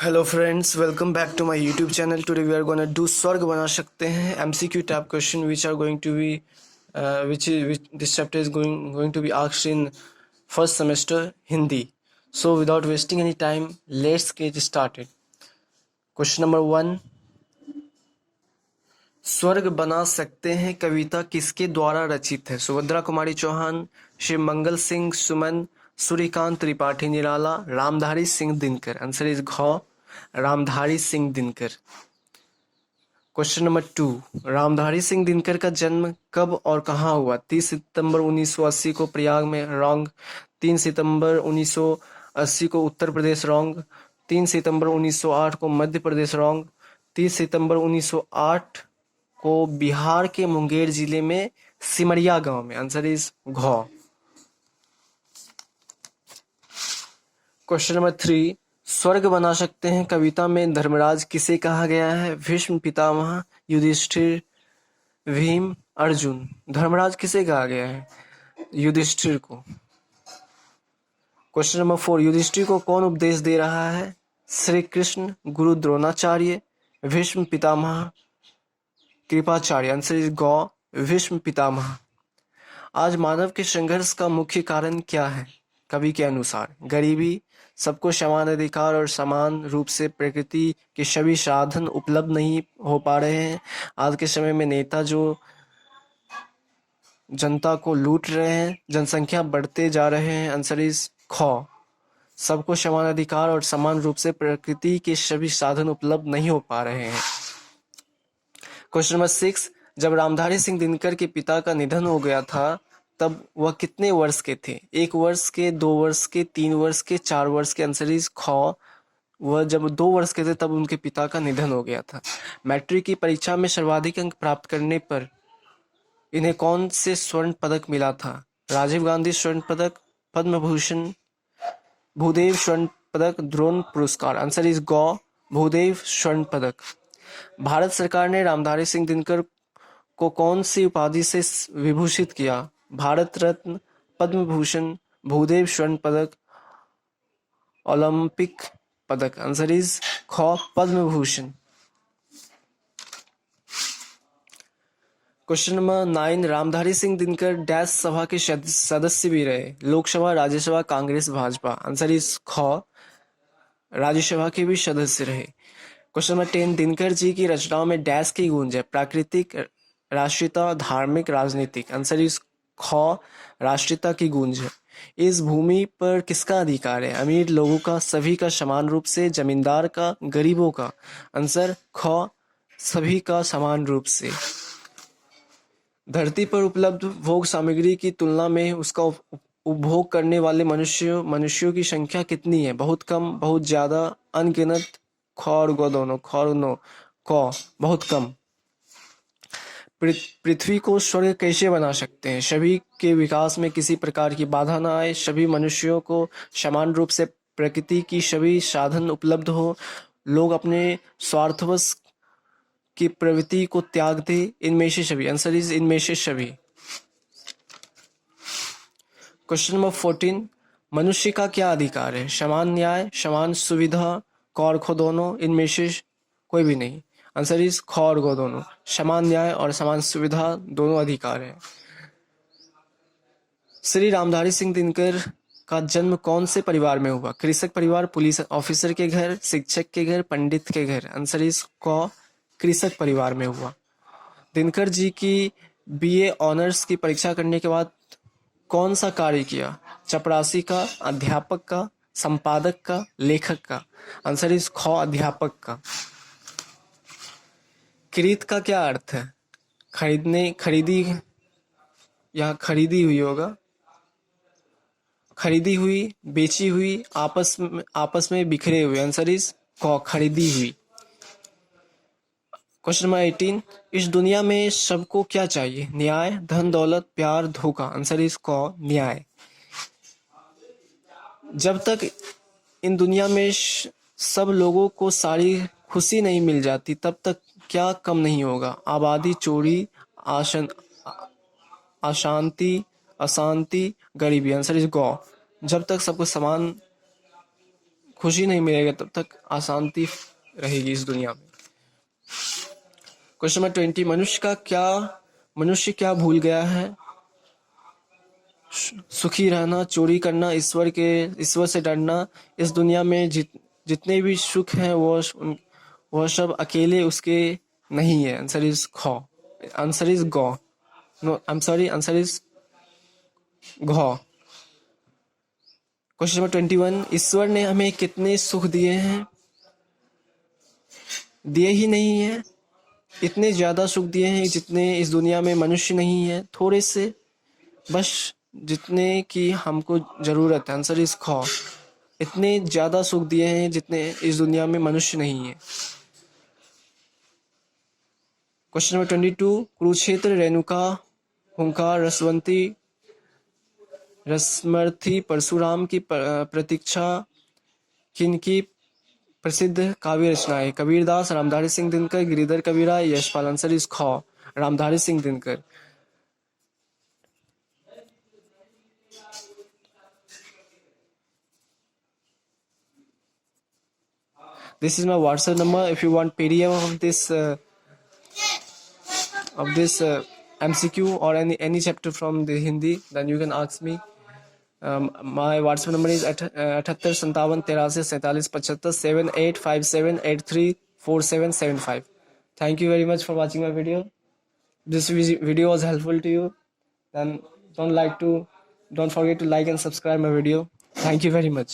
Hello friends, welcome back to my YouTube channel. Today we are gonna do स्वर्ग बना सकते हैं MCQ type question which are going to be which this chapter is going to be asked in first semester Hindi. So without wasting any time, let's get started. Question number 1. स्वर्ग बना सकते हैं कविता किसके द्वारा रचित है? सुभद्रा कुमारी चौहान, शिव मंगल सिंह सुमन, सूर्यकांत त्रिपाठी निराला, रामधारी सिंह दिनकर. आंसर इज घ, Ramdhari Singh Dinkar. Question number 2. Ramdhari Singh Dinkar का जन्म कब और कहाँ हुआ? 30 सितंबर 1980 को प्रयाग में, रॉन्ग. 3 सितंबर 1980 को उत्तर प्रदेश, रॉन्ग. 3 सितंबर 1908 को मध्य प्रदेश, रॉन्ग. 30 सितंबर 1908 को बिहार के मुंगेर जिले में सिमरिया गांव में. आंसर इज घ. Question number 3. स्वर्ग बना सकते हैं कविता में धर्मराज किसे कहा गया है? भीष्म, पितामह, युधिष्ठिर, भीम, अर्जुन. धर्मराज किसे कहा गया है? युधिष्ठिर को. Question number 4. युधिष्ठिर को कौन उपदेश दे रहा है? श्री कृष्ण, गुरु द्रोणाचार्य, भीष्म पितामह, कृपाचार्य. आंसर इज गौ, भीष्म पितामह. आज मानव के संघर्ष का मुख्य कारण क्या है? कवि के अनुसार गरीबी, सबको समान अधिकार और समान रूप से प्रकृति के सभी साधन उपलब्ध नहीं हो पा रहे हैं. आज के समय में नेता जो जनता को लूट रहे हैं, जनसंख्या बढ़ते जा रहे हैं. आंसर इज ख, सबको समान अधिकार और समान रूप से प्रकृति के सभी साधन उपलब्ध नहीं हो पा रहे हैं. Question number 6. जब रामधारी सिंह दिनकर के पिता का निधन हो गया था तब वह कितने वर्ष के थे? 1 वर्ष के, 2 वर्ष के, 3 वर्ष के, 4 वर्ष के. आंसर इज ख, वह जब 2 वर्ष के थे तब उनके पिता का निधन हो गया था. मैट्रिक की परीक्षा में सर्वाधिक अंक प्राप्त करने पर इन्हें कौन से स्वर्ण पदक मिला था? राजीव गांधी स्वर्ण पदक, पद्म भूषण, भूदेव स्वर्ण पदक, द्रोण पुरस्कार. आंसर इज गौ, भूदेव स्वर्ण पदक. भारत सरकार ने रामधारी सिंह दिनकर को कौन सी उपाधि से विभूषित किया? भारत रत्न, पद्म भूषण, भूदेव स्वर्ण पदक, ओलंपिक पदक. आंसर इज ख, Padma Bhushan. Question number 9. Ramdhari Singh Dinkar dash सभा के सदस्य भी रहे? लोकसभा, राज्यसभा, कांग्रेस, भाजपा. आंसर इज ख, राज्यसभा के भी सदस्य रहे. Question number 10. दिनकर जी की रचनाओं में डैश की गूंज है? प्राकृतिक, राष्ट्रीयता, धार्मिक, राजनीतिक. आंसर इज ख, राष्ट्रीयता की गूंज है. इस भूमि पर किसका अधिकार है? अमीर लोगों का, सभी का समान रूप से, जमींदार का, गरीबों का. आंसर ख, सभी का समान रूप से. धरती पर उपलब्ध भोग सामग्री की तुलना में उसका उपभोग करने वाले मनुष्यों की संख्या कितनी है? बहुत कम, बहुत ज्यादा, अनगिनत. ख और ग दोनों, ख और नो, क, बहुत कम. पृथ्वी को स्वर्ग कैसे बना सकते हैं? सभी के विकास में किसी प्रकार की बाधा न आए, सभी मनुष्यों को समान रूप से प्रकृति की सभी साधन उपलब्ध हो, लोग अपने स्वार्थवश की प्रवृत्ति को त्याग दे. इनमें से सभी. आंसर इज इनमें से सभी. Question number 14. मनुष्य का क्या अधिकार है? समान न्याय, समान सुविधा, क और ख दोनों, इनमें से कोई भी नहीं. आंसर इज ख और ग दोनों. समान न्याय और समान सुविधा दोनों अधिकार है. श्री रामधारी सिंह दिनकर का जन्म कौन से परिवार में हुआ? कृषक परिवार, पुलिस ऑफिसर के घर, शिक्षक के घर, पंडित के घर. आंसर इज क, कृषक परिवार में हुआ. दिनकर जी की बीए ऑनर्स की परीक्षा करने के बाद कौन सा कार्य किया? चपरासी का, अध्यापक का, संपादक का, लेखक का. आंसर इज ख, अध्यापक का. क्रीत का क्या अर्थ है? खरीदने, खरीदी, या खरीदी हुई होगा. खरीदी हुई, बेची हुई, आपस में बिखरे हुए. आंसर इज क, खरीदी हुई. Question number 18. इस दुनिया में सबको क्या चाहिए? न्याय, धन दौलत, प्यार, धोखा. आंसर इज क, न्याय. जब तक इन दुनिया में सब लोगों को सारी खुशी नहीं मिल जाती तब तक क्या कम नहीं होगा? आबादी, चोरी, अशांति, गरीबी. आंसर इज गौ, जब तक सबको समान खुशी नहीं मिलेगा तब तक अशांति रहेगी इस दुनिया में। क्वेश्चन नंबर 20, मनुष्य क्या भूल गया है? सुखी रहना, चोरी करना, ईश्वर से डरना। इस दुनिया में जितने भी सुख हैं वह सब अकेले उसके नहीं है। आंसर इज खो, आंसर इज गो, no I am sorry, answer is घो। क्वेश्चन नंबर 21, ईश्वर ने हमें कितने सुख दिए हैं? दिए ही नहीं है, इतने ज्यादा सुख दिए हैं जितने इस दुनिया में मनुष्य नहीं है, थोड़े से, बस जितने की हमको जरूरत है। आंसर इज खो, इतने ज्यादा सुख दिए हैं जितने इस दुनिया में मनुष्य नहीं है। क्वेश्चन नंबर 22, कुरुक्षेत्र, रेणुका, हुंकार, रसवंती, रसमर्थी, परशुराम की प्रतीक्षा किनकी प्रसिद्ध काव्य रचना है? कबीरदास, रामधारी सिंह दिनकर, गिरिधर कबीरा, यशपाल। आंसर इज खो, Ramdhari Singh Dinkar. This is my WhatsApp number. If you want PDF of this MCQ or any chapter from the Hindi, then you can ask me. My WhatsApp number is 7857437857834775. Thank you very much for watching my video. This video was helpful to you. Then don't forget to like and subscribe my video. Thank you very much.